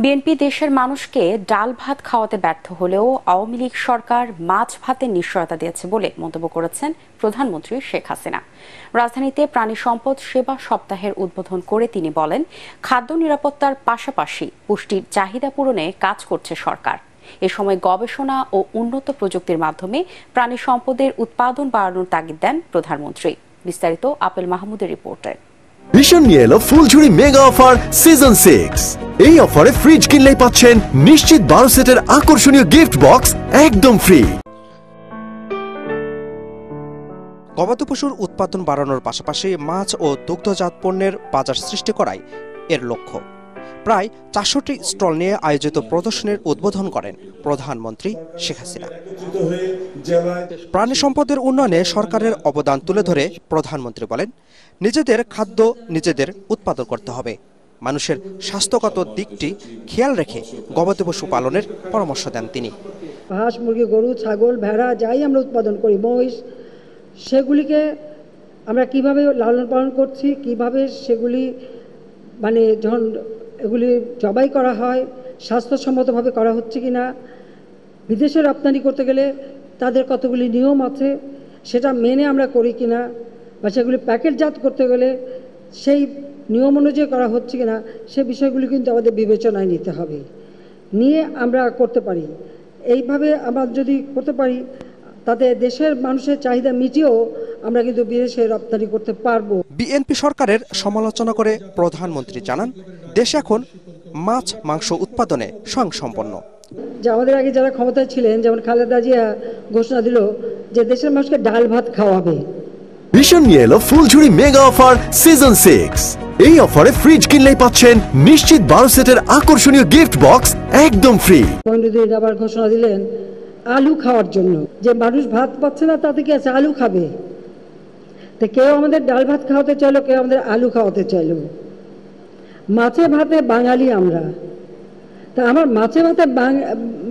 BNP দেশের মানুষকে ডাল ভাত খাওয়াতে ব্যর্থ হলেও আওয়ামী লীগ সরকার মাছ ভাতের নিশ্চয়তা দিয়েছে বলে মন্তব্য করেছেন প্রধানমন্ত্রী শেখ হাসিনা। রাজধানীতে প্রাণী সম্পদ সেবা সপ্তাহের উদ্বোধন করে তিনি বলেন, খাদ্য নিরাপত্তার পাশাপাশি পুষ্টির চাহিদা পূরণে কাজ করছে সরকার। এ সময় গবেষণা ও উন্নত প্রযুক্তির মাধ্যমে প্রাণী সম্পদের উৎপাদন বাড়ানোর তাগিদ দেন প্রধানমন্ত্রী। বিস্তারিত আপেল মাহমুদের রিপোর্টে। ভীষণ নিয়ে এলো ফুলঝুরি মেগা অফার সিজন 6। এই অফারে ফ্রিজ কিনলেই পাচ্ছেন নিশ্চিত 12 সেটের আকর্ষণীয় গিফট বক্স একদম ফ্রি। গবাদি পশুর উৎপাদন বাড়ানোর পাশাপাশি মাছ ও দুগ্ধজাত পণ্যের বাজার সৃষ্টি করাই এর লক্ষ্য। প্রায় 400টি স্টল নিয়ে আয়োজিত প্রদর্শনীর উদ্বোধন করেন প্রধানমন্ত্রী শেখ হাসিনা। প্রাণী সম্পদের উন্নয়নে সরকারের অবদান তুলে ধরে প্রধানমন্ত্রী বলেন, নিজেদের খাদ্য নিজেদের উৎপাদন করতে হবে। মানুষের স্বাস্থ্যগত দিকটি খেয়াল রেখে গবাদি পশু পালনের পরামর্শ দেন তিনি। হাঁস, মুরগি, গরু, ছাগল, ভেড়া যাই আমরা উৎপাদন করি, মহিষ, সেগুলিকে আমরা কিভাবে লালন পালন করছি, কিভাবে সেগুলি যখন এগুলি জবাই করা হয় স্বাস্থ্যসম্মতভাবে করা হচ্ছে কিনা, বিদেশে রপ্তানি করতে গেলে তাদের কতগুলি নিয়ম আছে সেটা মেনে আমরা করি কিনা, বা সেগুলি প্যাকেটজাত করতে গেলে সেই নিয়ম অনুযায়ী করা হচ্ছে কিনা, সে বিষয়গুলি কিন্তু আমাদের বিবেচনায় নিতে হবে, নিয়ে আমরা করতে পারি। এইভাবে আমরা যদি করতে পারি তাতে দেশের মানুষের চাহিদা মিটিয়েও আমরা কিন্তু বিদেশে রপ্তানি করতে পারবো। বিএনপি সরকারের সমালোচনা করে প্রধানমন্ত্রী জানান, দেশ এখন মাছ মাংস উৎপাদনে স্বয়ংসম্পন্ন। যে আমাদের আগে যারা ক্ষমতায় ছিলেন, যেমন খালেদা জিয়া ঘোষণা দিল যে দেশের মানুষকে ডাল ভাত খাওয়াবে। ভীষণ নিয়ে এলো ফুলঝুরি মেগা অফার সিজন 6। এই অফারে ফ্রিজ কিনলেই পাচ্ছেন নিশ্চিত 12 সেটের আকর্ষণীয় গিফট বক্স একদম ফ্রি। আবার ঘোষণা দিলেন আলু খাওয়ার জন্য, যে মানুষ ভাত পাচ্ছে না তাতে কি আছে, আলু খাবে। তো কেউ আমাদের ডাল ভাত খাওয়াতে চাইলো, কেউ আমাদের আলু খাওয়াতে চাইলো। মাছে ভাতে বাঙালি আমরা, তা আমার মাছে ভাতে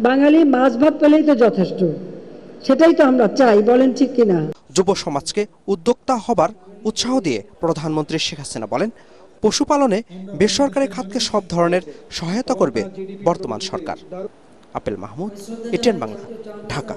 বাঙালি মাছ ভাত পেলেই তো যথেষ্ট, সেটাই তো আমরা চাই, বলেন ঠিক কিনা। যুব সমাজকে উদ্যোক্তা হবার উৎসাহ দিয়ে প্রধানমন্ত্রী শেখ হাসিনা বলেন, পশুপালনে বেসরকারি খাতকে সব ধরনের সহায়তা করবে বর্তমান সরকার। আপেল মাহমুদ, এটিএন বাংলা, ঢাকা।